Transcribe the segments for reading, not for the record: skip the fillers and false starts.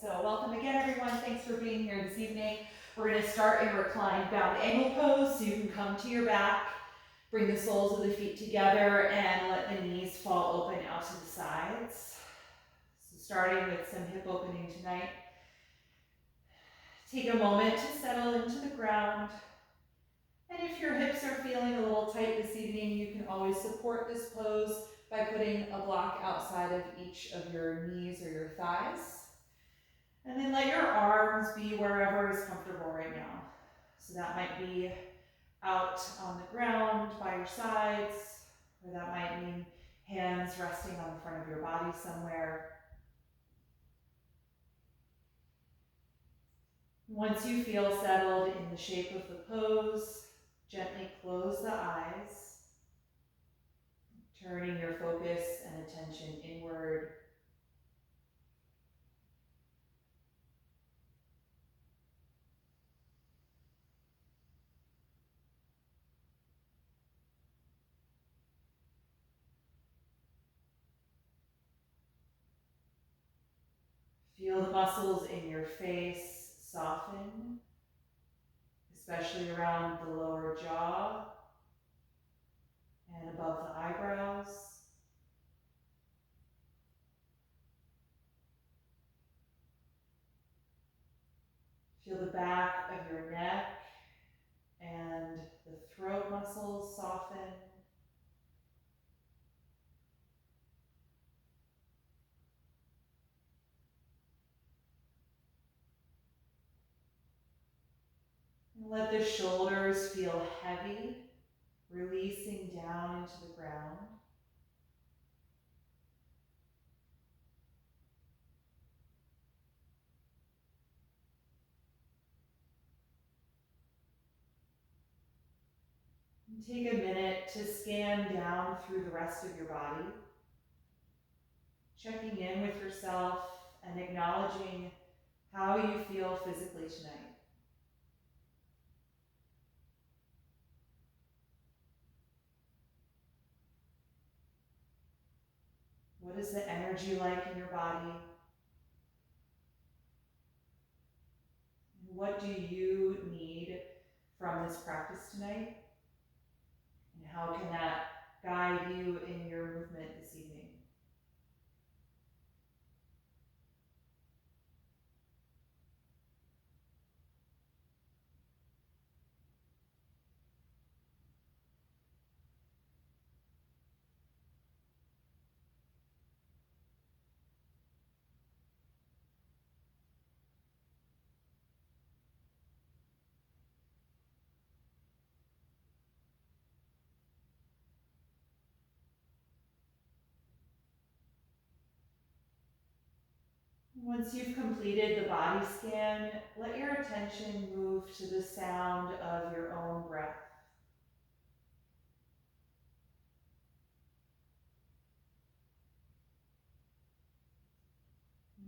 So welcome again, everyone. Thanks for being here this evening. We're going to start in reclined bound angle pose, so you can come to your back, bring the soles of the feet together, and let the knees fall open out to the sides. So starting with some hip opening tonight. Take a moment to settle into the ground. And if your hips are feeling a little tight this evening, you can always support this pose by putting a block outside of each of your knees or your thighs. And then let your arms be wherever is comfortable right now. So that might be out on the ground by your sides, or that might mean hands resting on the front of your body somewhere. Once you feel settled in the shape of the pose, gently close the eyes, turning your focus and attention inward. Feel the muscles in your face soften, especially around the lower jaw and above the eyebrows. Feel the back of your neck and the throat muscles soften. And let the shoulders feel heavy, releasing down into the ground. And take a minute to scan down through the rest of your body, checking in with yourself and acknowledging how you feel physically tonight. What is the energy like in your body? And what do you need from this practice tonight? And how can that guide you in your movement this evening? Once you've completed the body scan, let your attention move to the sound of your own breath.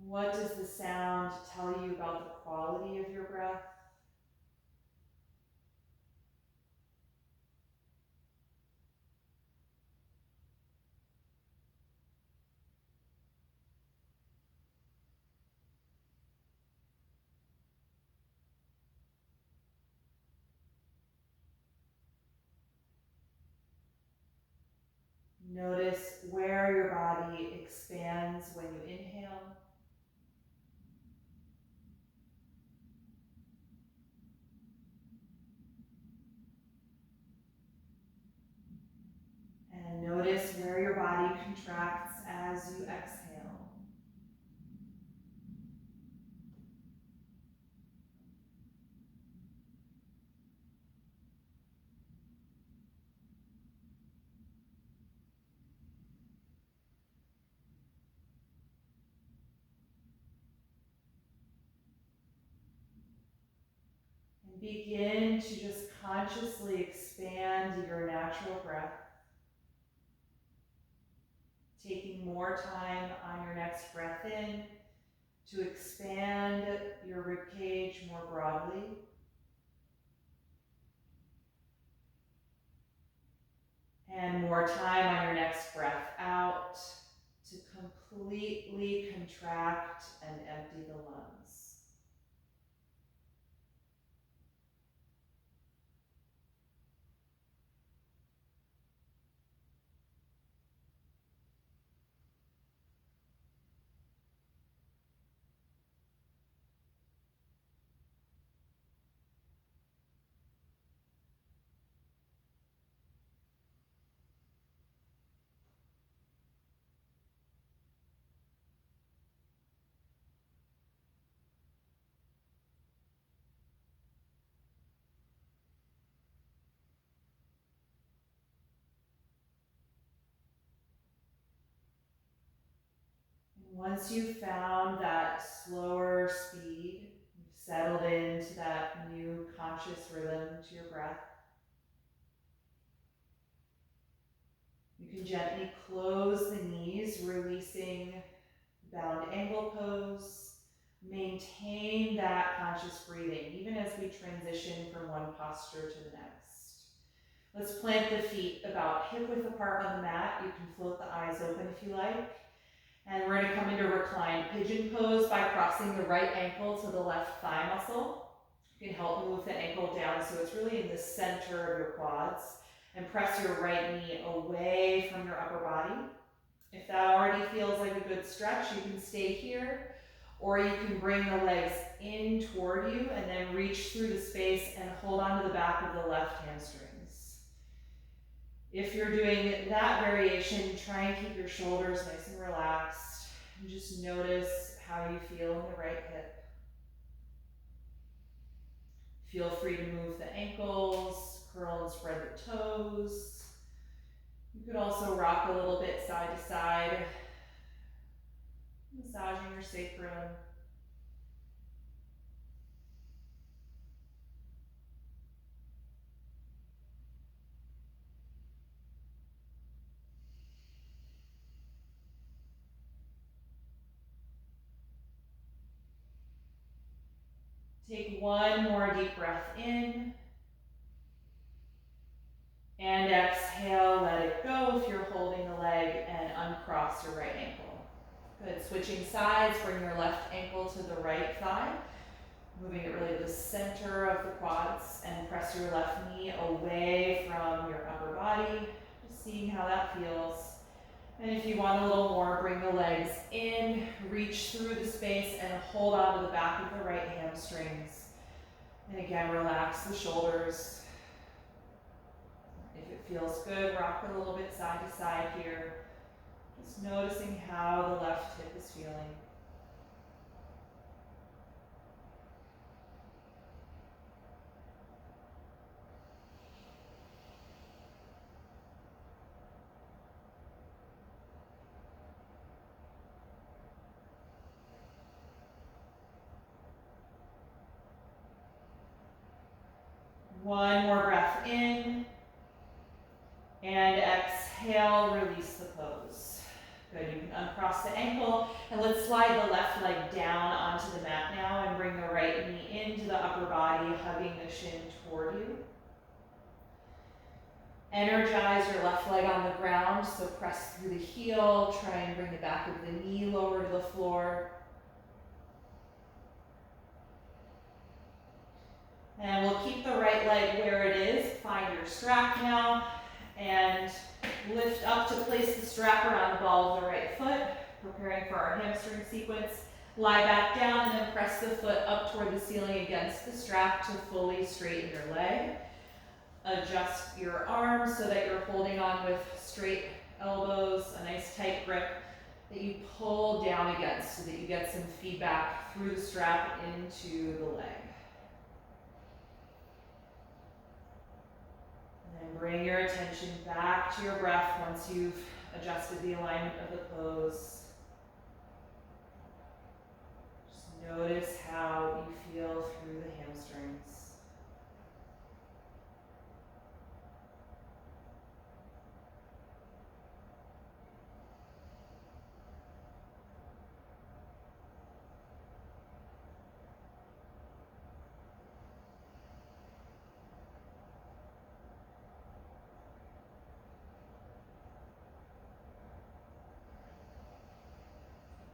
What does the sound tell you about the quality of your breath? Notice where your body expands when you inhale. And notice where your body contracts as you exhale. And begin to just consciously expand your natural breath, taking more time on your next breath in to expand your ribcage more broadly. And more time on your next breath out to completely contract and empty the lungs. Once you've found that slower speed, you've settled into that new conscious rhythm to your breath, you can gently close the knees, releasing bound ankle pose. Maintain that conscious breathing, even as we transition from one posture to the next. Let's plant the feet about hip width apart on the mat. You can float the eyes open if you like. And we're going to come into reclined pigeon pose by crossing the right ankle to the left thigh muscle. You can help move the ankle down so it's really in the center of your quads. And press your right knee away from your upper body. If that already feels like a good stretch, you can stay here. Or you can bring the legs in toward you and then reach through the space and hold onto the back of the left hamstrings. If you're doing that variation, try and keep your shoulders nice and relaxed. And just notice how you feel in the right hip. Feel free to move the ankles, curl and spread the toes. You could also rock a little bit side to side, massaging your sacrum. Take one more deep breath in. And exhale, let it go if you're holding the leg, and uncross your right ankle. Good, switching sides, bring your left ankle to the right thigh, moving it really to the center of the quads, and press your left knee away from your upper body, just seeing how that feels. And if you want a little more, bring the legs in, reach through the space, and hold on to the back of the right hamstrings. And again, relax the shoulders. If it feels good, rock a little bit side to side here. Just noticing how the left hip is feeling. One more breath in. And exhale, release the pose. Good, you can uncross the ankle, and let's slide the left leg down onto the mat now and bring the right knee into the upper body, hugging the shin toward you. Energize your left leg on the ground, so press through the heel, try and bring the back of the knee lower to the floor. And we'll keep the right leg where it is. Find your strap now, and lift up to place the strap around the ball of the right foot, preparing for our hamstring sequence. Lie back down and then press the foot up toward the ceiling against the strap to fully straighten your leg. Adjust your arms so that you're holding on with straight elbows, a nice tight grip that you pull down against so that you get some feedback through the strap into the leg. And bring your attention back to your breath once you've adjusted the alignment of the pose. Just notice how you feel through the hamstrings.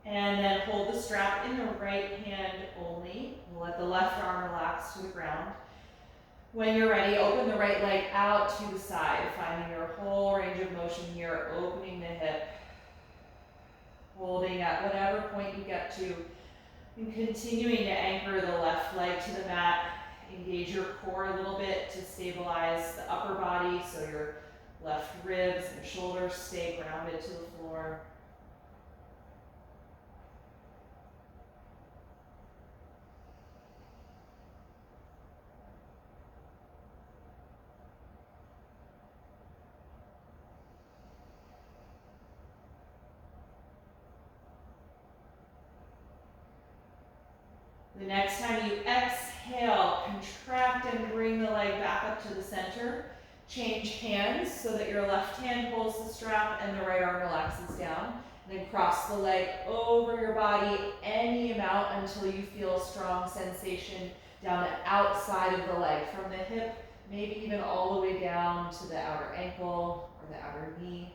And then hold the strap in the right hand only. We'll let the left arm relax to the ground. When you're ready, open the right leg out to the side, finding your whole range of motion here, opening the hip, holding at whatever point you get to, and continuing to anchor the left leg to the mat. Engage your core a little bit to stabilize the upper body so your left ribs and shoulders stay grounded to the floor. The next time you exhale, contract and bring the leg back up to the center. Change hands so that your left hand pulls the strap and the right arm relaxes down. And then cross the leg over your body any amount until you feel a strong sensation down the outside of the leg, from the hip, maybe even all the way down to the outer ankle or the outer knee.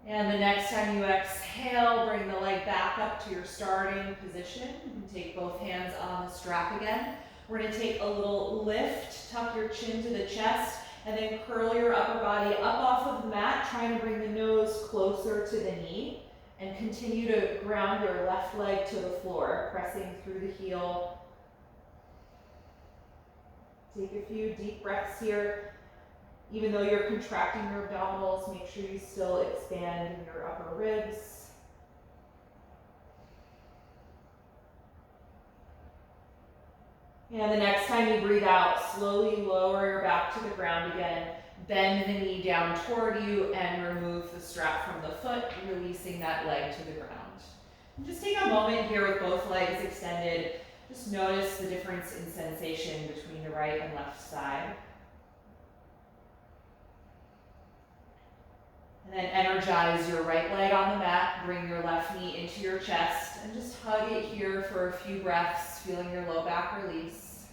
And the next time you exhale, bring the leg back up to your starting position. You can take both hands on the strap again. We're going to take a little lift, tuck your chin to the chest, and then curl your upper body up off of the mat, trying to bring the nose closer to the knee, and continue to ground your left leg to the floor, pressing through the heel. Take a few deep breaths here. Even though you're contracting your abdominals, make sure you still expand in your upper ribs. And the next time you breathe out, slowly lower your back to the ground again. Bend the knee down toward you and remove the strap from the foot, releasing that leg to the ground. And just take a moment here with both legs extended. Just notice the difference in sensation between the right and left side. And then energize your right leg on the mat, bring your left knee into your chest, and just hug it here for a few breaths, feeling your low back release.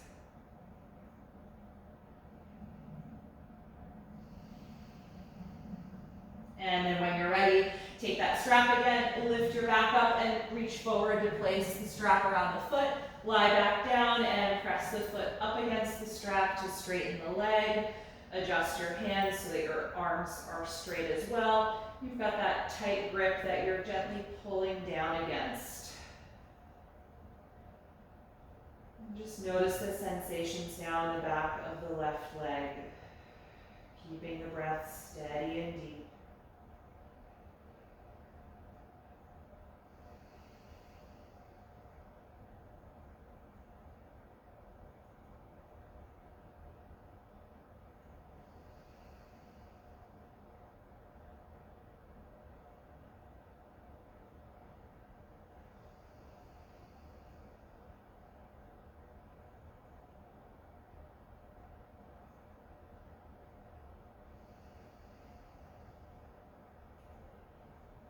And then when you're ready, take that strap again, lift your back up and reach forward to place the strap around the foot, lie back down and press the foot up against the strap to straighten the leg. Adjust your hands so that your arms are straight as well. You've got that tight grip that you're gently pulling down against. And just notice the sensations now in the back of the left leg. Keeping the breath steady and deep.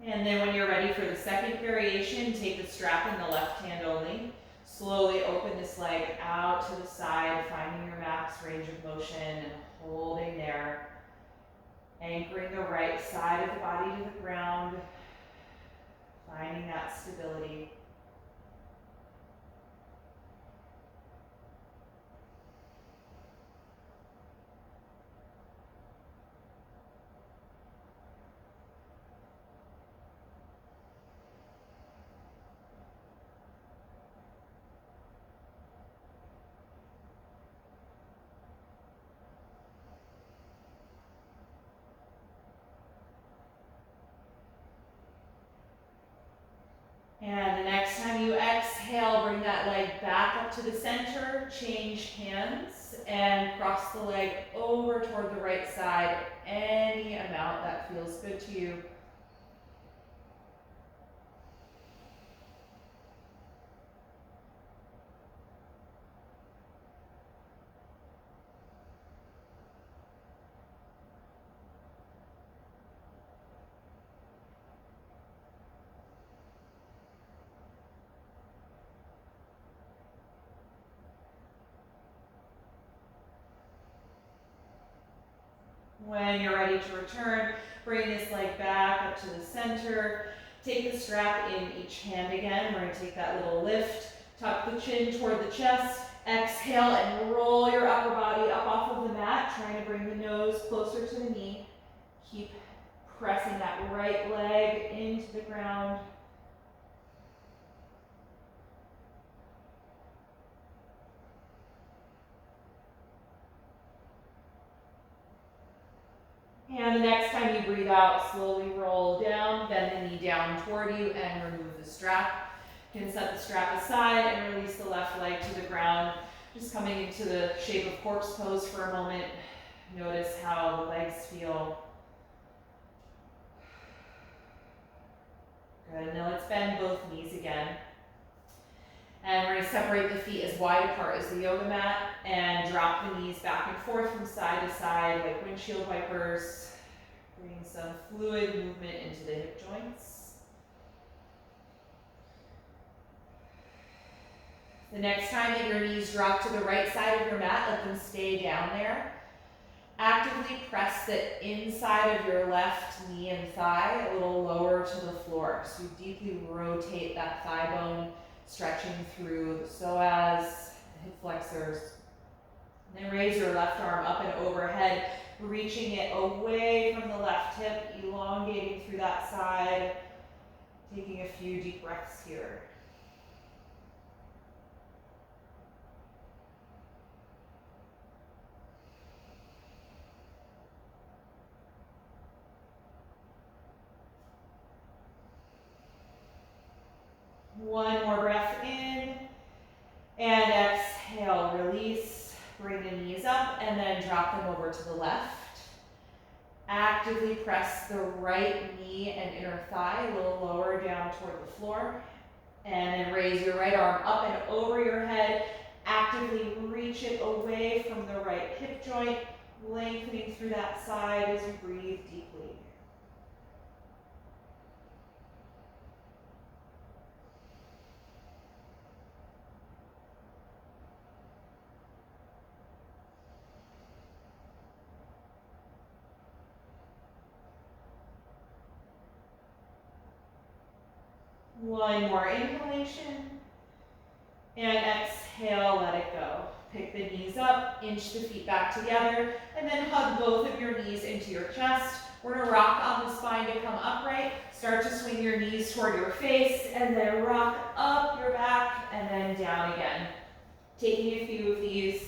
And then when you're ready for the second variation, take the strap in the left hand only. Slowly open this leg out to the side, finding your max range of motion and holding there. Anchoring the right side of the body to the ground, finding that stability. And the next time you exhale, bring that leg back up to the center, change hands, and cross the leg over toward the right side, any amount that feels good to you. When you're ready to return, bring this leg back up to the center. Take the strap in each hand again. We're going to take that little lift. Tuck the chin toward the chest. Exhale and roll your upper body up off of the mat, trying to bring the nose closer to the knee. Keep pressing that right leg into the ground. And the next time you breathe out, slowly roll down, bend the knee down toward you, and remove the strap. You can set the strap aside and release the left leg to the ground. Just coming into the shape of corpse pose for a moment. Notice how the legs feel. Good. Now let's bend both knees again. And we're going to separate the feet as wide apart as the yoga mat and drop the knees back and forth from side to side like windshield wipers. Bring some fluid movement into the hip joints. The next time that your knees drop to the right side of your mat, let them stay down there. Actively press the inside of your left knee and thigh a little lower to the floor. So you deeply rotate that thigh bone, stretching through the psoas, the hip flexors. And then raise your left arm up and overhead, reaching it away from the left hip, elongating through that side. Taking a few deep breaths here. One more breath in, and exhale, release. Bring the knees up, and then drop them over to the left. Actively press the right knee and inner thigh a little lower down toward the floor. And then raise your right arm up and over your head. Actively reach it away from the right hip joint, lengthening through that side as you breathe deeply. One more inhalation. And exhale, let it go. Pick the knees up, inch the feet back together, and then hug both of your knees into your chest. We're gonna rock on the spine to come upright. Start to swing your knees toward your face, and then rock up your back, and then down again. Taking a few of these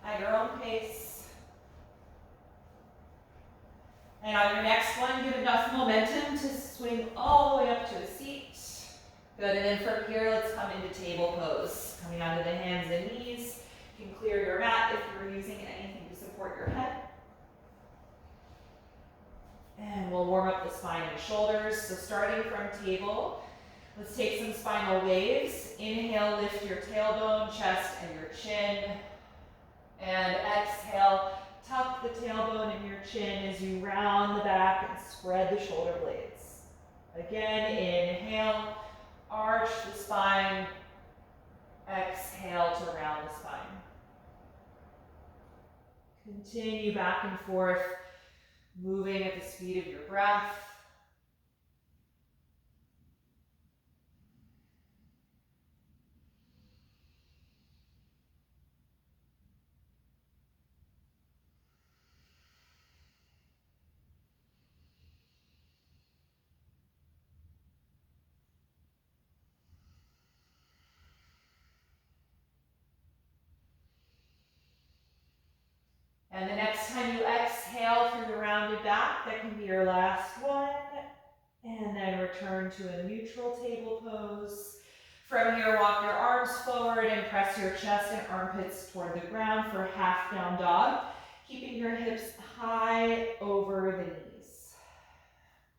at your own pace. And on your next one, give enough momentum to swing all the way up to a seat. Good, and then from here, let's come into table pose. Coming onto the hands and knees. You can clear your mat if you're using anything to support your head. And we'll warm up the spine and shoulders. So starting from table, let's take some spinal waves. Inhale, lift your tailbone, chest, and your chin. And exhale, tuck the tailbone and your chin as you round the back and spread the shoulder blades. Again, inhale. Arch the spine, exhale to round the spine. Continue back and forth, moving at the speed of your breath. And the next time you exhale through the rounded back, that can be your last one. And then return to a neutral table pose. From here, walk your arms forward and press your chest and armpits toward the ground for half down dog, keeping your hips high over the knees.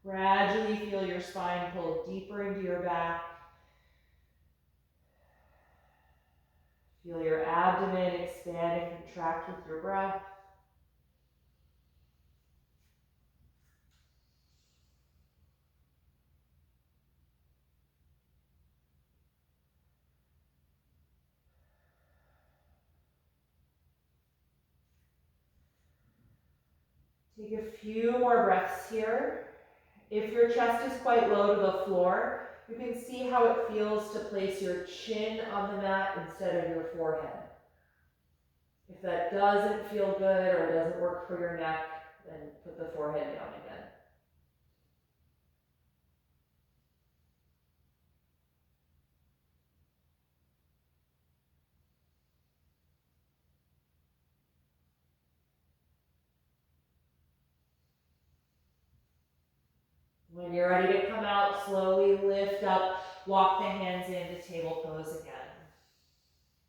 Gradually feel your spine pull deeper into your back. Feel your abdomen expand and contract with your breath. Take a few more breaths here. If your chest is quite low to the floor, you can see how it feels to place your chin on the mat instead of your forehead. If that doesn't feel good or doesn't work for your neck, then put the forehead down again. When you're ready to come out, slowly lift up, walk the hands into table pose again.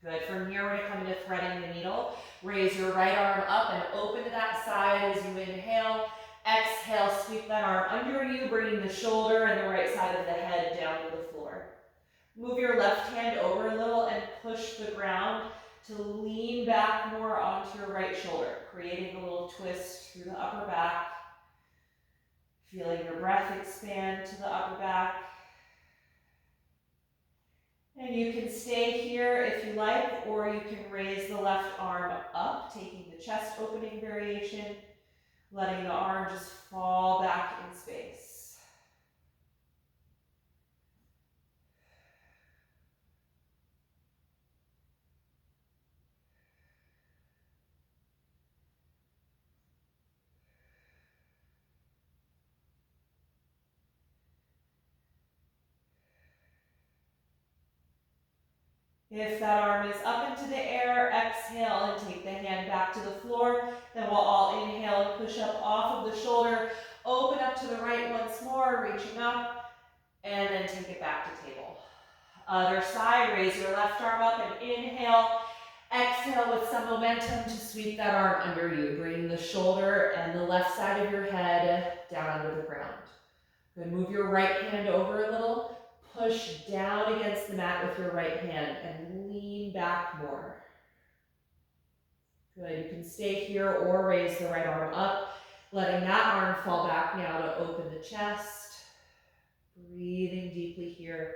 Good. From here, we're going to come into threading the needle. Raise your right arm up and open to that side as you inhale. Exhale, sweep that arm under you, bringing the shoulder and the right side of the head down to the floor. Move your left hand over a little and push the ground to lean back more onto your right shoulder, creating a little twist through the upper back. Feeling your breath expand to the upper back. And you can stay here if you like, or you can raise the left arm up, taking the chest opening variation, letting the arm just fall back in space. If that arm is up into the air, exhale and take the hand back to the floor. Then we'll all inhale and push up off of the shoulder. Open up to the right once more, reaching up, and then take it back to table. Other side, raise your left arm up and inhale. Exhale with some momentum to sweep that arm under you, bringing the shoulder and the left side of your head down under the ground. Good. Move your right hand over a little. Push down against the mat with your right hand and lean back more. Good. You can stay here or raise the right arm up, letting that arm fall back now to open the chest. Breathing deeply here.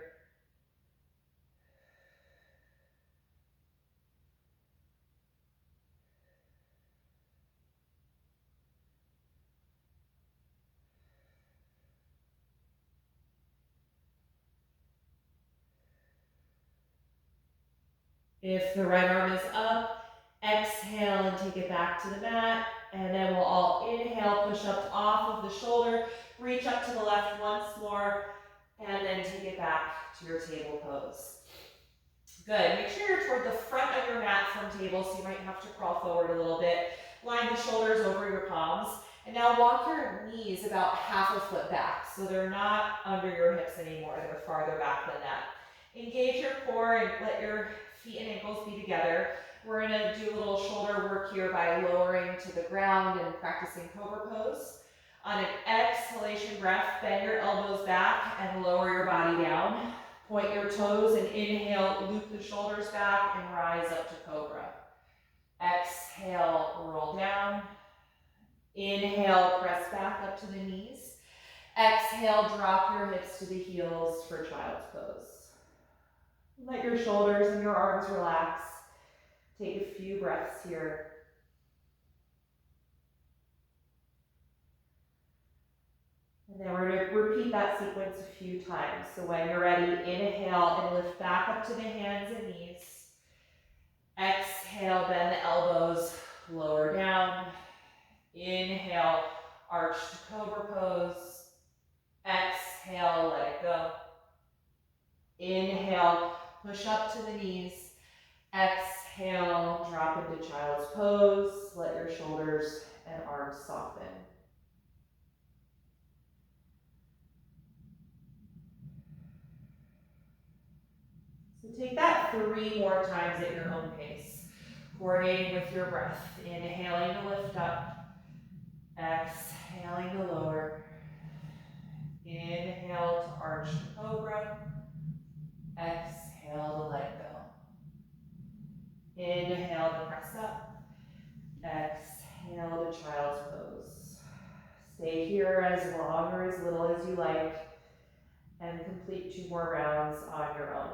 If the right arm is up, exhale and take it back to the mat. And then we'll all inhale, push up off of the shoulder, reach up to the left once more, and then take it back to your table pose. Good. Make sure you're toward the front of your mat from table, so you might have to crawl forward a little bit. Line the shoulders over your palms. And now walk your knees about half a foot back, so they're not under your hips anymore. They're farther back than that. Engage your core and let your feet and ankles be together. We're going to do a little shoulder work here by lowering to the ground and practicing cobra pose. On an exhalation breath, bend your elbows back and lower your body down. Point your toes and inhale, loop the shoulders back and rise up to cobra. Exhale, roll down. Inhale, press back up to the knees. Exhale, drop your hips to the heels for child's pose. Let your shoulders and your arms relax. Take a few breaths here. And then we're going to repeat that sequence a few times. So when you're ready, inhale and lift back up to the hands and knees. Exhale, bend the elbows, lower down. Inhale, arch to cobra pose. Exhale, let it go. Inhale, push up to the knees. Exhale, drop into child's pose. Let your shoulders and arms soften. So take that 3 more times at your own pace, coordinating with your breath. Inhaling to lift up, exhaling to lower. Inhale to arch to cobra, exhale to let go. Inhale to press up, exhale to child's pose. Stay here as long or as little as you like, and complete 2 more rounds on your own.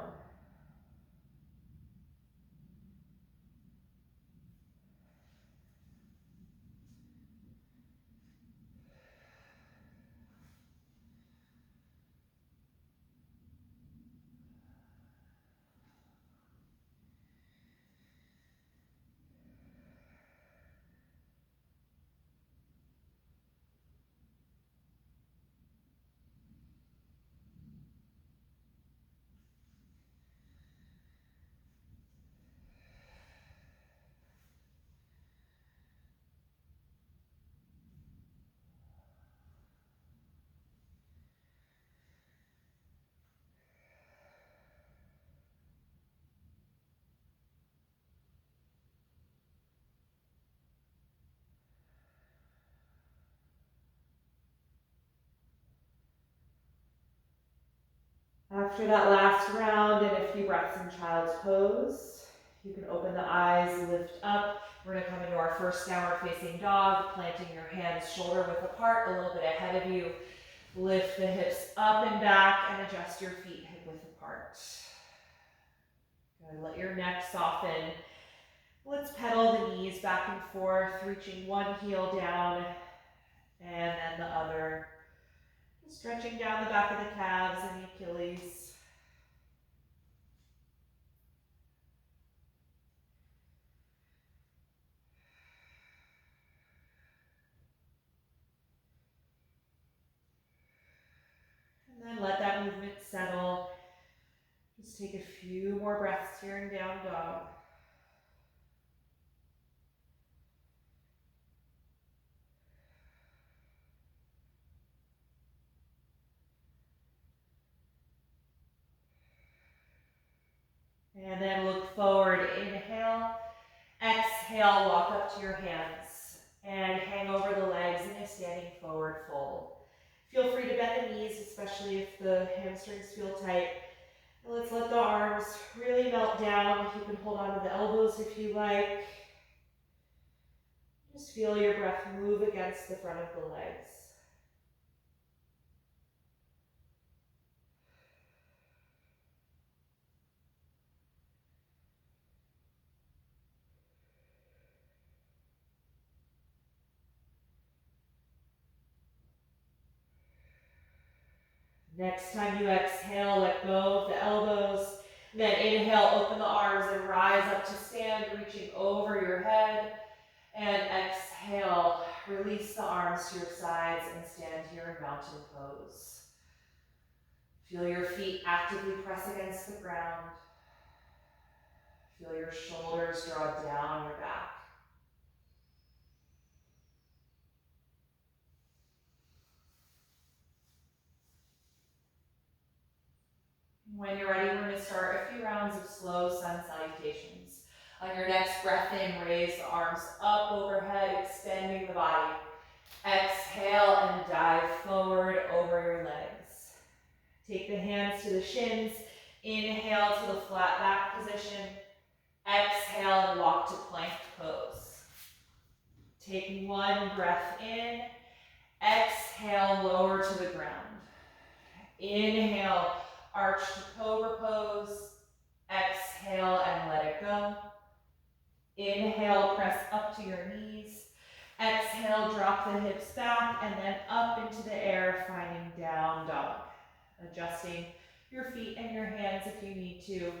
After that last round and a few breaths in child's pose, you can open the eyes, lift up. We're going to come into our first downward facing dog, planting your hands shoulder width apart, a little bit ahead of you. Lift the hips up and back and adjust your feet hip width apart. Good. Let your neck soften. Let's pedal the knees back and forth, reaching one heel down and then the other. Stretching down the back of the calves and the Achilles. And then let that movement settle. Just take a few more breaths here in down dog. And then look forward, inhale. Exhale, walk up to your hands and hang over the legs in a standing forward fold. Feel free to bend the knees, especially if the hamstrings feel tight. And let's let the arms really melt down. You can hold on to the elbows if you like. Just feel your breath move against the front of the legs. Next time you exhale, let go of the elbows. Then inhale, open the arms and rise up to stand, reaching over your head. And exhale, release the arms to your sides and stand here in mountain pose. Feel your feet actively press against the ground. Feel your shoulders draw down your back. When you're ready, we're going to start a few rounds of slow sun salutations. On your next breath in, raise the arms up overhead, extending the body. Exhale and dive forward over your legs. Take the hands to the shins. Inhale to the flat back position. Exhale and walk to plank pose. Take one breath in. Exhale, lower to the ground. Inhale, arch to cobra pose. Exhale and let it go. Inhale, press up to your knees. Exhale, drop the hips back and then up into the air, finding down dog. Adjusting your feet and your hands if you need to.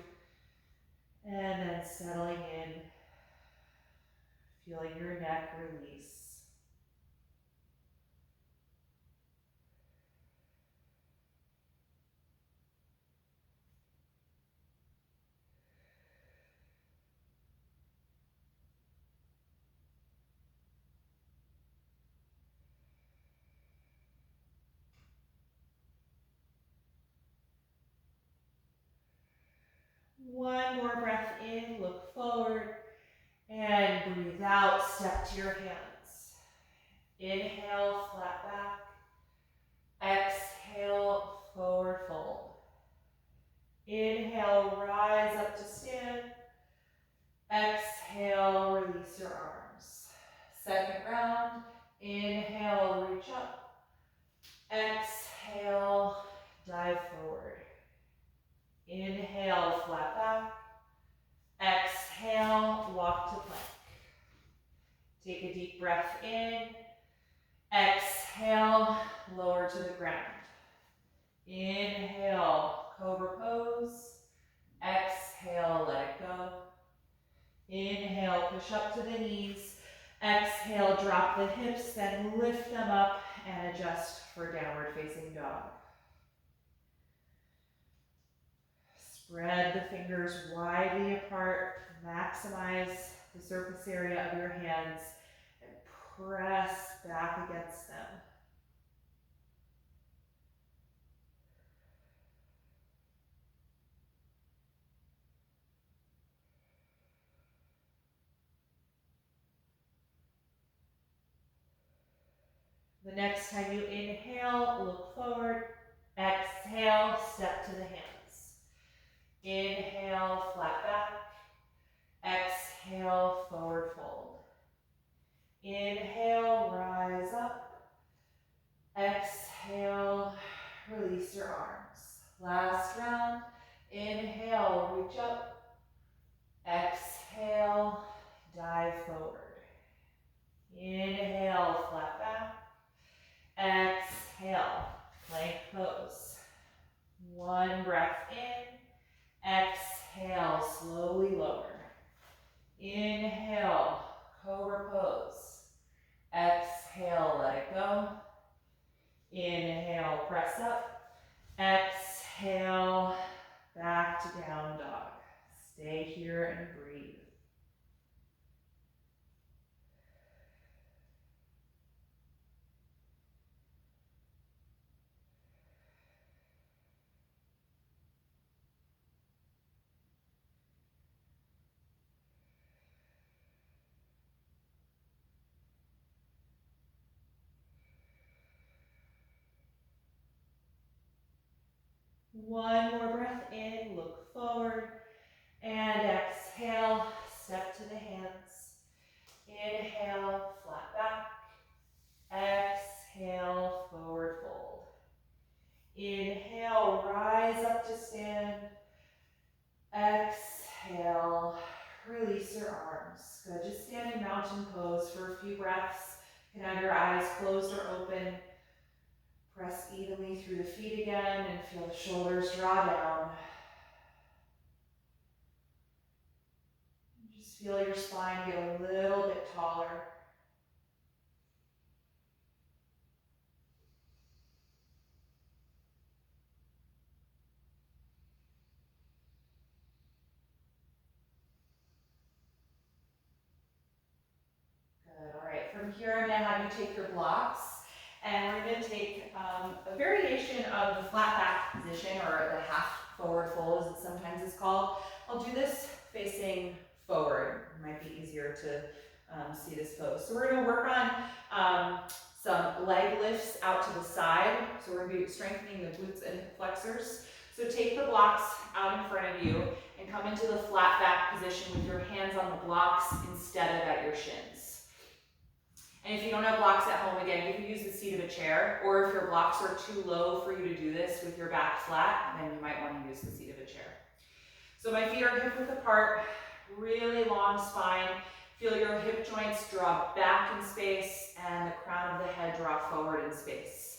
And then settling in, feeling your neck release. One more breath in, look forward, and breathe out, step to your hands. Inhale, flat back. Exhale, forward fold. Inhale, rise up to stand. Exhale, release your arms. Second round, inhale, reach up. Exhale, dive forward. Inhale, flat back. Exhale, walk to plank. Take a deep breath in. Exhale, lower to the ground. Inhale, cobra pose. Exhale, let it go. Inhale, push up to the knees. Exhale, drop the hips, then lift them up and adjust for downward facing dog. Spread the fingers widely apart, maximize the surface area of your hands, and press back against them. The next time you inhale, look forward. Exhale, step to the hands. Inhale, flat back. Exhale, forward fold. Inhale, rise up. Exhale, release your arms. Last round. Inhale, reach up. Exhale, dive forward. Inhale, flat back. Exhale, plank pose. One breath in. Exhale, slowly lower. Inhale, cobra pose. Exhale, let it go. Inhale, press up. Exhale, back to down dog. Stay here and breathe. One more breath in, look forward, and exhale, step to the hands. Inhale, flat back. Exhale, forward fold. Inhale, rise up to stand. Exhale, release your arms. Good, just standing mountain pose for a few breaths. You can have your eyes closed or open. Press evenly through the feet again and feel the shoulders draw down. Just feel your spine get a little bit taller. Good, all right. From here, I'm gonna have you take your blocks and we're gonna take a variation of the flat back position, or the half forward fold as it sometimes is called. I'll do this facing forward. It might be easier to see this pose. So we're gonna work on some leg lifts out to the side. So we're gonna be strengthening the glutes and hip flexors. So take the blocks out in front of you and come into the flat back position with your hands on the blocks instead of at your shins. And if you don't have blocks at home, again, you can use the seat of a chair, or if your blocks are too low for you to do this with your back flat, then you might want to use the seat of a chair. So my feet are hip width apart, really long spine. Feel your hip joints draw back in space and the crown of the head draw forward in space.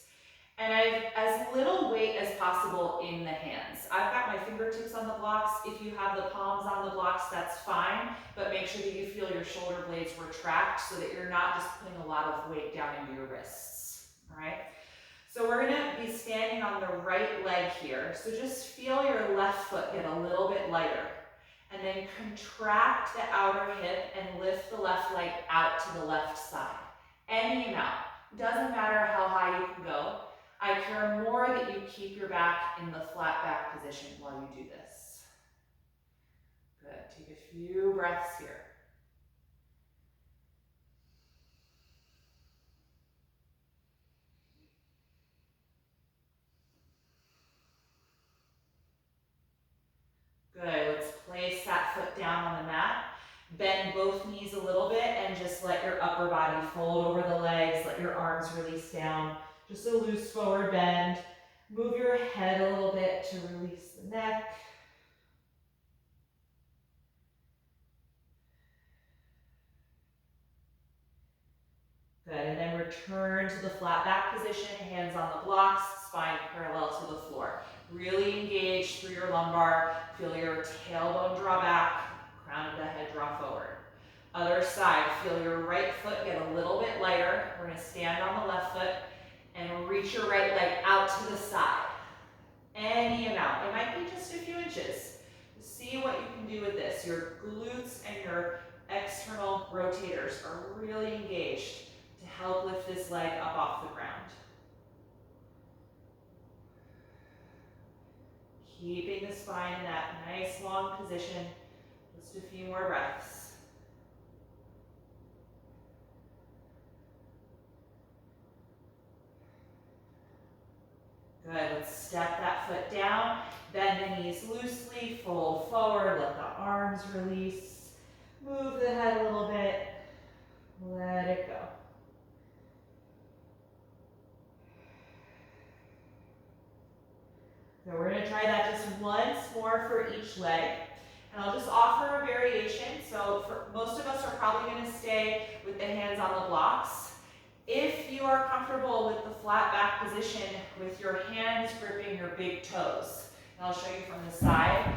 And I have as little weight as possible in the hands. I've got my fingertips on the blocks. If you have the palms on the blocks, that's fine, but make sure that you feel your shoulder blades retract so that you're not just putting a lot of weight down into your wrists, all right? So we're gonna be standing on the right leg here. So just feel your left foot get a little bit lighter, and then contract the outer hip and lift the left leg out to the left side. Any amount, doesn't matter how high you can go. I care more that you keep your back in the flat back position while you do this. Good, take a few breaths here. Good, let's place that foot down on the mat. Bend both knees a little bit and just let your upper body fold over the legs, let your arms release down. Just a loose forward bend. Move your head a little bit to release the neck. Good, and then return to the flat back position, hands on the blocks, spine parallel to the floor. Really engage through your lumbar. Feel your tailbone draw back, crown of the head draw forward. Other side, feel your right foot get a little bit lighter. We're gonna stand on the left foot and reach your right leg out to the side. Any amount, it might be just a few inches. See what you can do with this. Your glutes and your external rotators are really engaged to help lift this leg up off the ground. Keeping the spine in that nice long position. Just a few more breaths. Good, let's step that foot down, bend the knees loosely, fold forward, let the arms release, move the head a little bit, let it go. So we're going to try that just once more for each leg. And I'll just offer a variation. So for most of us are probably going to stay with the hands on the blocks. If you are comfortable with the flat back position with your hands gripping your big toes, and I'll show you from the side.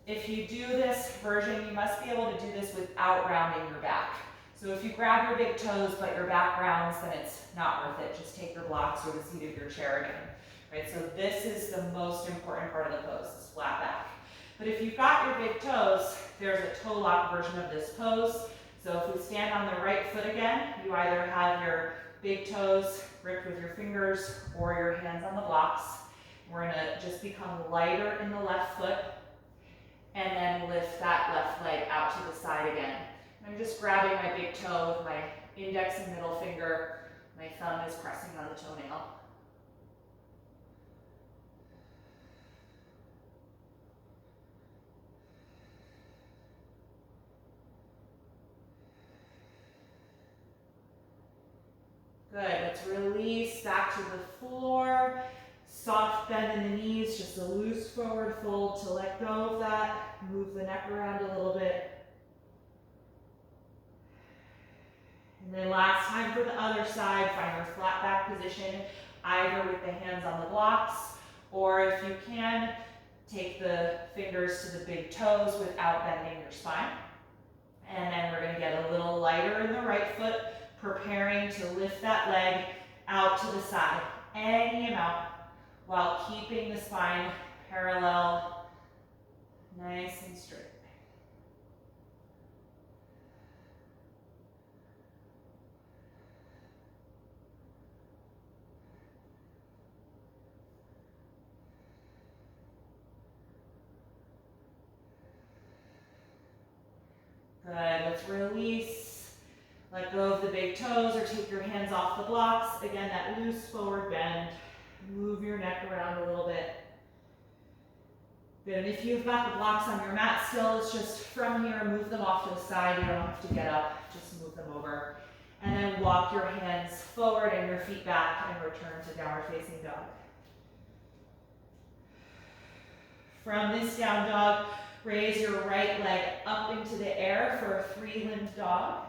If you do this version, you must be able to do this without rounding your back. So if you grab your big toes but your back rounds, then it's not worth it. Just take your blocks or the seat of your chair again. Right, so this is the most important part of the pose, is flat back. But if you've got your big toes, there's a toe lock version of this pose. So if we stand on the right foot again, you either have your big toes gripped with your fingers or your hands on the blocks. We're gonna just become lighter in the left foot and then lift that left leg out to the side again. I'm just grabbing my big toe with my index and middle finger. My thumb is pressing on the toenail. Good, let's release back to the floor. Soft bend in the knees, just a loose forward fold to let go of that. Move the neck around a little bit. And then last time for the other side, find your flat back position, either with the hands on the blocks, or if you can, take the fingers to the big toes without bending your spine. And then we're gonna get a little lighter in the right foot, preparing to lift that leg out to the side, any amount, while keeping the spine parallel, nice and straight. Good, let's release. Let go of the big toes or take your hands off the blocks. Again, that loose forward bend. Move your neck around a little bit. Good, and if you've got the blocks on your mat still, it's just from here, move them off to the side. You don't have to get up, just move them over. And then walk your hands forward and your feet back and return to downward facing dog. From this down dog, raise your right leg up into the air for a three-limbed dog.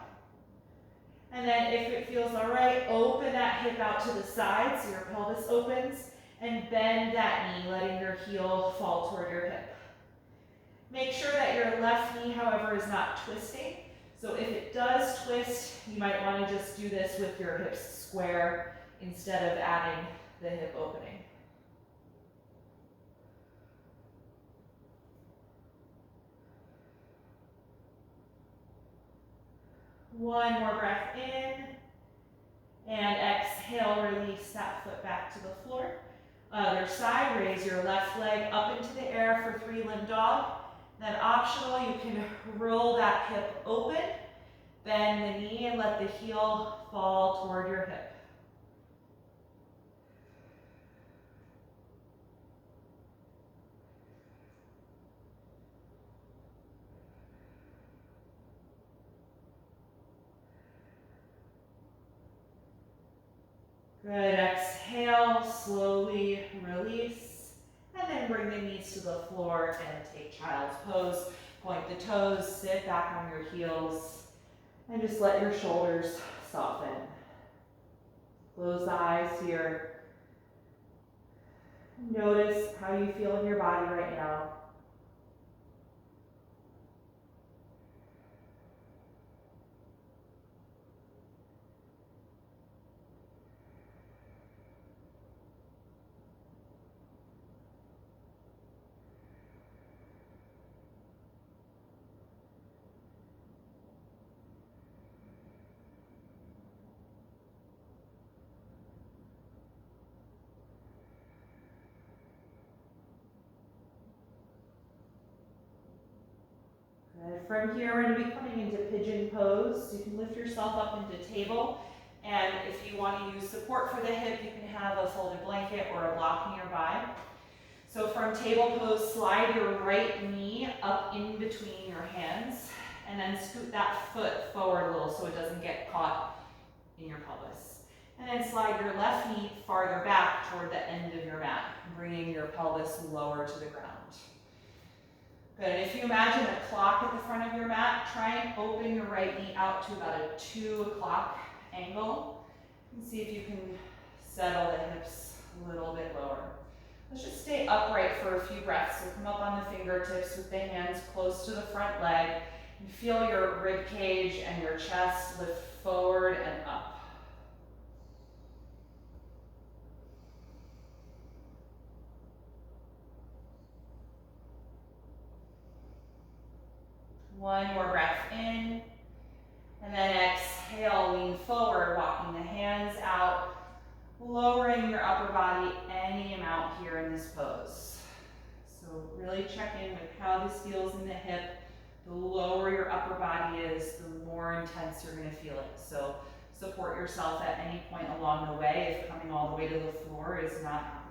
And then if it feels all right, open that hip out to the side so your pelvis opens, and bend that knee, letting your heel fall toward your hip. Make sure that your left knee, however, is not twisting. So if it does twist, you might want to just do this with your hips square instead of adding the hip opening. One more breath in, and exhale, release that foot back to the floor. Other side, raise your left leg up into the air for three-limbed dog. Then optional, you can roll that hip open, bend the knee, and let the heel fall toward your hip. Good, exhale, slowly release, and then bring the knees to the floor and take child's pose. Point the toes, sit back on your heels, and just let your shoulders soften. Close the eyes here. Notice how you feel in your body right now. From here, we're going to be coming into pigeon pose. You can lift yourself up into table And if you want to use support for the hip, you can have a folded blanket or a block nearby. So from table pose, slide your right knee up in between your hands and then scoot that foot forward a little so it doesn't get caught in your pelvis. And then slide your left knee farther back toward the end of your mat, bringing your pelvis lower to the ground. Good, and if you imagine a clock at the front of your mat, try and open your right knee out to about a 2 o'clock angle. And see if you can settle the hips a little bit lower. Let's just stay upright for a few breaths. So come up on the fingertips with the hands close to the front leg. And feel your rib cage and your chest lift forward and up. One more breath in. And then exhale, lean forward, walking the hands out, lowering your upper body any amount here in this pose. So really check in with how this feels in the hip. The lower your upper body is, the more intense you're going to feel it. So support yourself at any point along the way if coming all the way to the floor is not happening.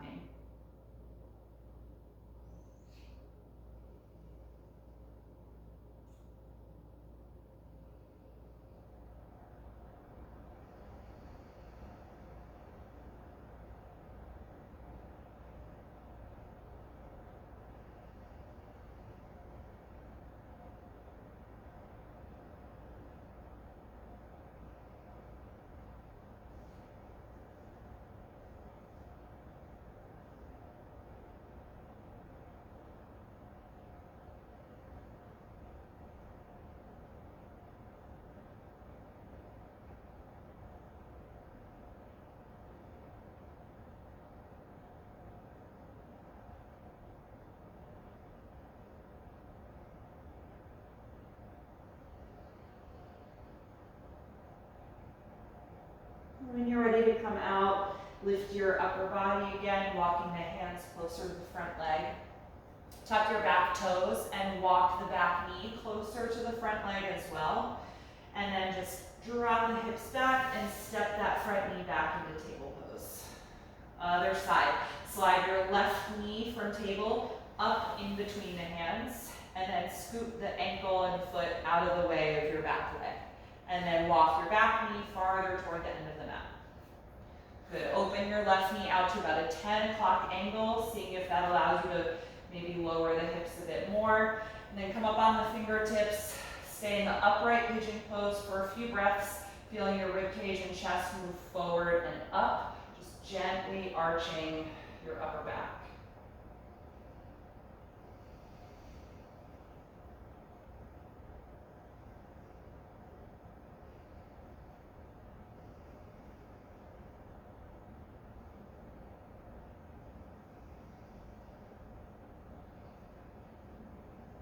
When you're ready to come out, lift your upper body again, walking the hands closer to the front leg. Tuck your back toes and walk the back knee closer to the front leg as well. And then just drop the hips back and step that front knee back into table pose. Other side, slide your left knee from table up in between the hands and then scoot the ankle and foot out of the way of your back leg. And then walk your back knee farther toward the end of the mat. Good, open your left knee out to about a 10 o'clock angle, seeing if that allows you to maybe lower the hips a bit more. And then come up on the fingertips, stay in the upright pigeon pose for a few breaths, feeling your rib cage and chest move forward and up, just gently arching your upper back.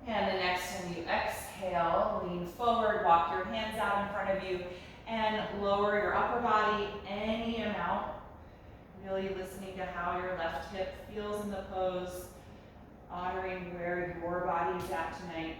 And the next time you exhale, lean forward, walk your hands out in front of you, and lower your upper body any amount. Really listening to how your left hip feels in the pose, honoring where your body's at tonight.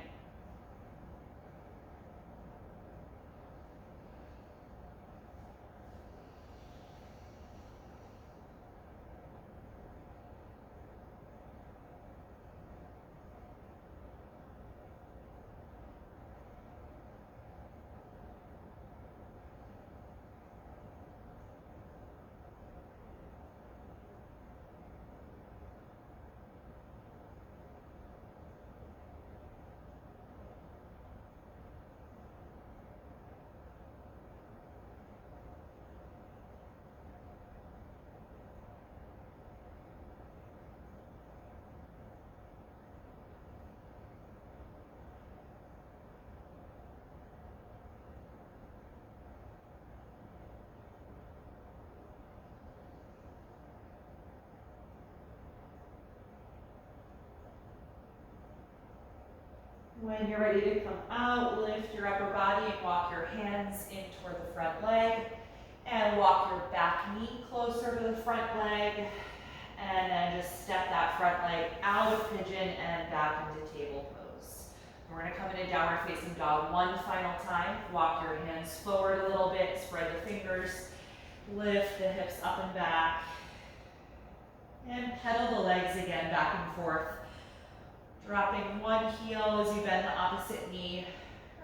When you're ready to come out, lift your upper body and walk your hands in toward the front leg. And walk your back knee closer to the front leg. And then just step that front leg out of pigeon and back into table pose. We're going to come into downward facing dog one final time. Walk your hands forward a little bit, spread the fingers, Lift the hips up and back. And pedal the legs again back and forth. Dropping one heel as you bend the opposite knee.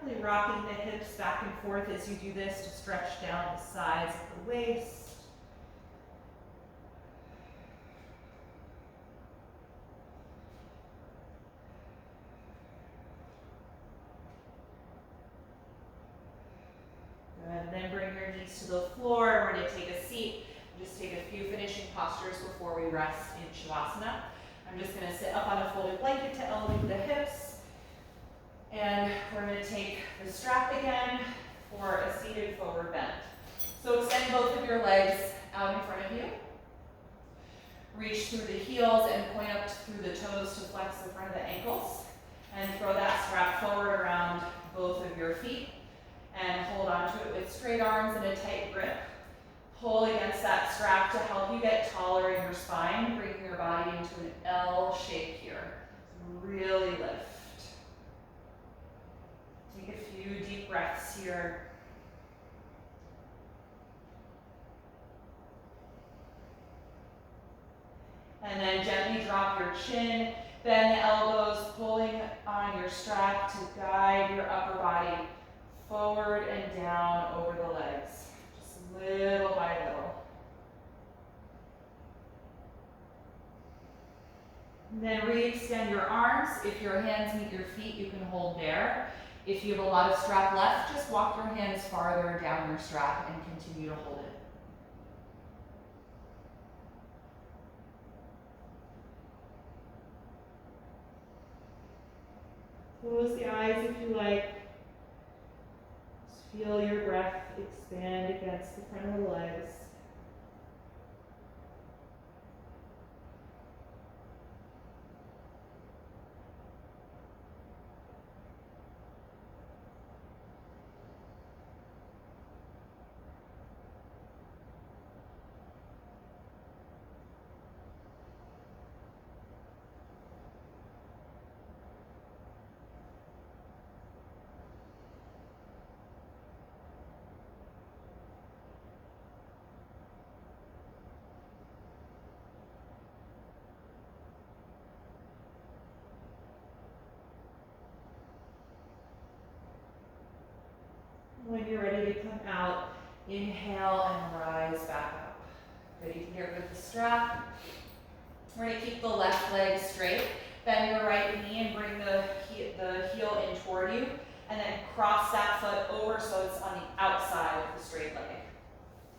Really rocking the hips back and forth as you do this to stretch down the sides of the waist. Good, and then bring your knees to the floor. We're going to take a seat. Just take a few finishing postures before we rest in Shavasana. I'm just going to sit up on a folded blanket to elevate the hips. And we're going to take the strap again for a seated forward bend. So extend both of your legs out in front of you. Reach through the heels and point up through the toes to flex the front of the ankles. And throw that strap forward around both of your feet. And hold on to it with straight arms and a tight grip. Pull against that strap to help you get taller in your spine, bringing your body into an L shape here. Really lift. Take a few deep breaths here. And then gently drop your chin, bend the elbows, pulling on your strap to guide your upper body forward and down over the legs, just little by little. And then re-extend your arms. If your hands meet your feet, you can hold there. If you have a lot of strap left, just walk your hands farther down your strap and continue to hold it. Close the eyes if you like. Just feel your breath expand against the front of the legs. When you're ready to come out, inhale and rise back up. Good, you can get rid of the strap. We're going to keep the left leg straight. Bend your right knee and bring the heel in toward you. And then cross that foot over so it's on the outside of the straight leg.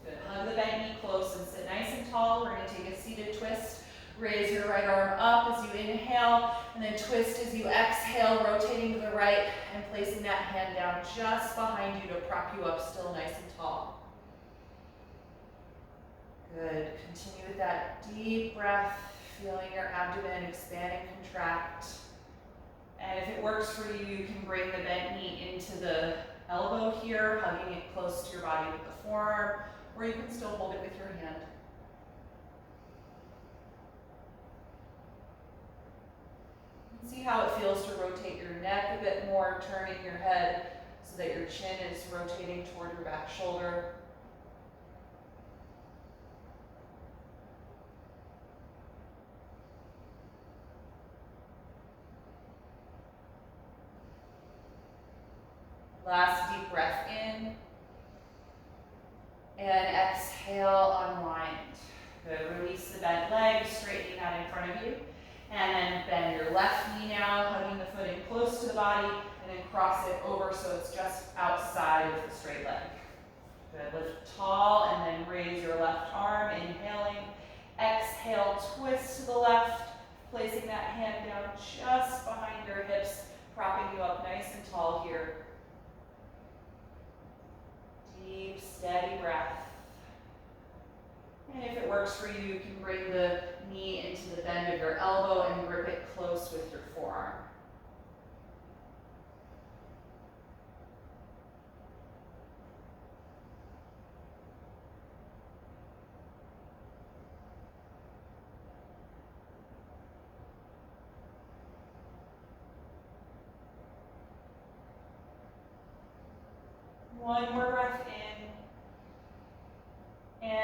Good, hug the bent knee close and sit nice and tall. We're going to take a seated twist. Raise your right arm up as you inhale, and then twist as you exhale, rotating to the right and placing that hand down just behind you to prop you up still nice and tall. Good. Continue with that deep breath, feeling your abdomen expand and contract. And if it works for you, you can bring the bent knee into the elbow here, hugging it close to your body with the forearm, or you can still hold it with your hand. See how it feels to rotate your neck a bit more, turning your head so that your chin is rotating toward your back shoulder. Last deep breath in. And exhale, unwind. Good, release the bent leg, straightening that in front of you. And then bend your left knee now, hugging the foot in close to the body, and then cross it over so it's just outside of the straight leg. Good, lift tall, and then raise your left arm, inhaling. Exhale, twist to the left, placing that hand down just behind your hips, propping you up nice and tall here. Deep, steady breath. And if it works for you, you can bring the knee into the bend of your elbow and grip it close with your forearm. One more breath in. And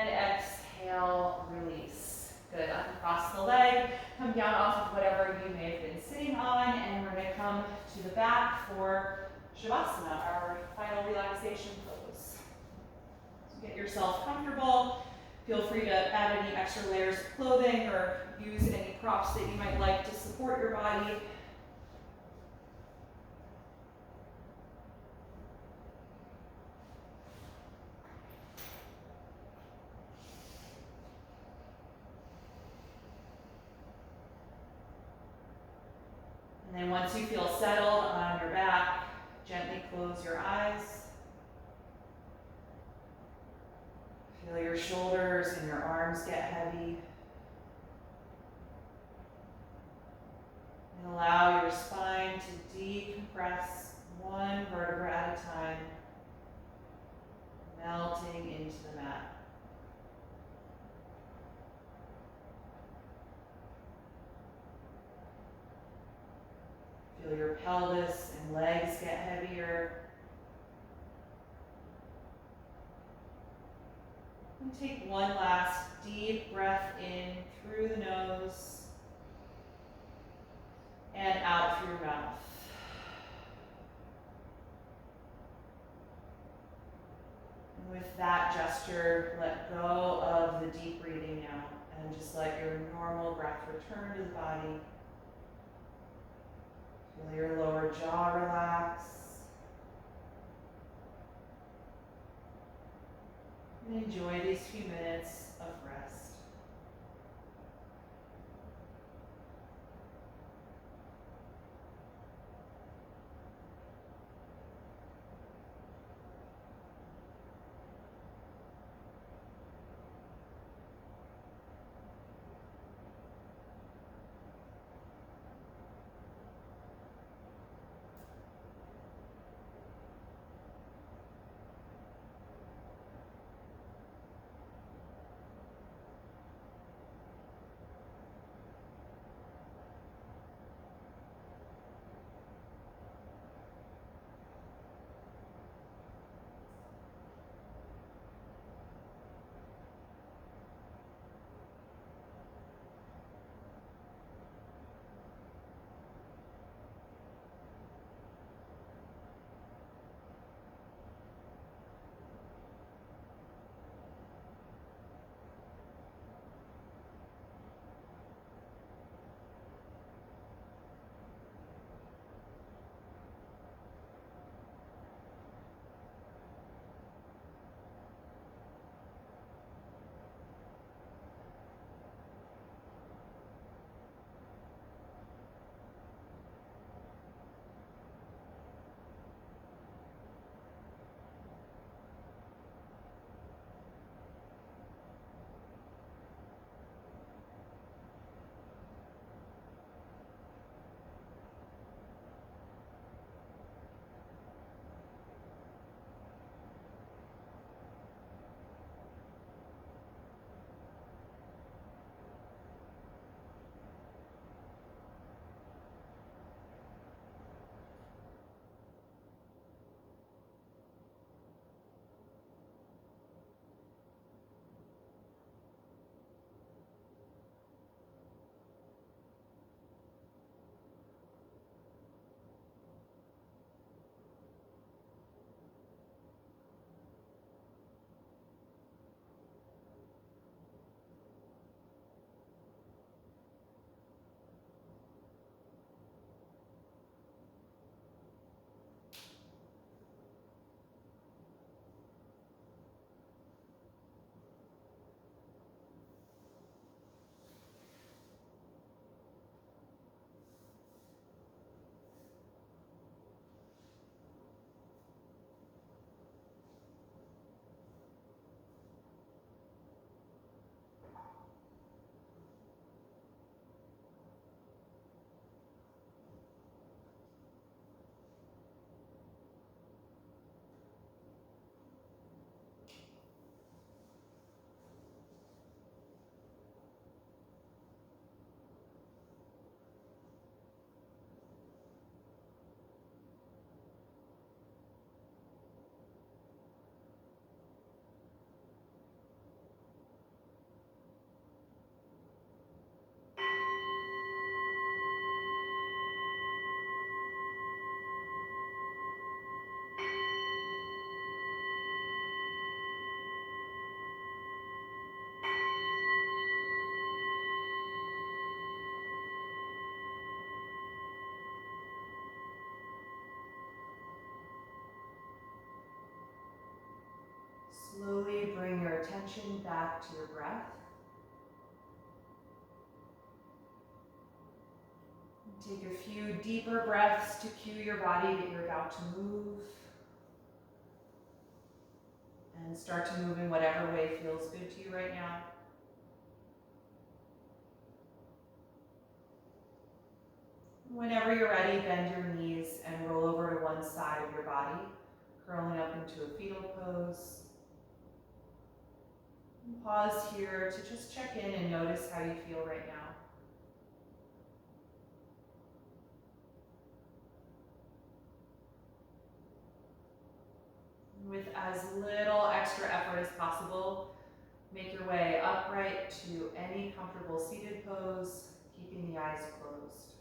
come down off of whatever you may have been sitting on, and we're gonna come to the back for Shavasana, our final relaxation pose. So get yourself comfortable. Feel free to add any extra layers of clothing or use any props that you might like to support your body. And then once you feel settled on your back, gently close your eyes. Feel your shoulders and your arms get heavy. And allow your spine to decompress one vertebra at a time, melting into the mat. Feel your pelvis and legs get heavier. And take one last deep breath in through the nose and out through your mouth. And with that gesture, let go of the deep breathing now and just let your normal breath return to the body. Feel your lower jaw relax. And enjoy these few minutes of rest. Slowly bring your attention back to your breath. Take a few deeper breaths to cue your body that you're about to move. And start to move in whatever way feels good to you right now. Whenever you're ready, bend your knees and roll over to one side of your body, curling up into a fetal pose. And pause here to just check in and notice how you feel right now. With as little extra effort as possible, make your way upright to any comfortable seated pose, keeping the eyes closed.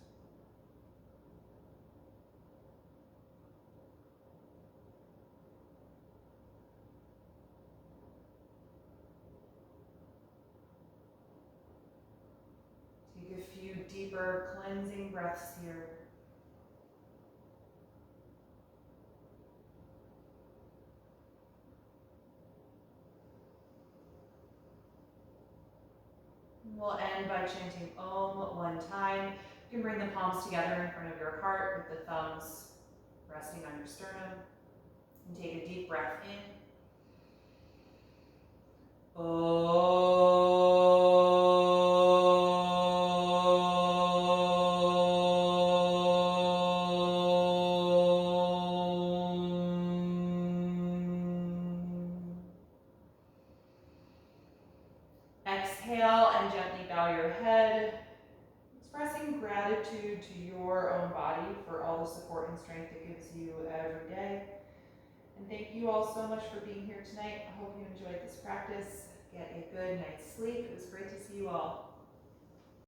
Take a few deeper cleansing breaths here. We'll end by chanting Om one time. You can bring the palms together in front of your heart with the thumbs resting on your sternum. And take a deep breath in. Exhale and gently bow your head, expressing gratitude to your own body for all the support and strength it gives you every day. And thank you all so much for being here tonight. I hope you enjoyed this practice. Get a good night's sleep. It was great to see you all.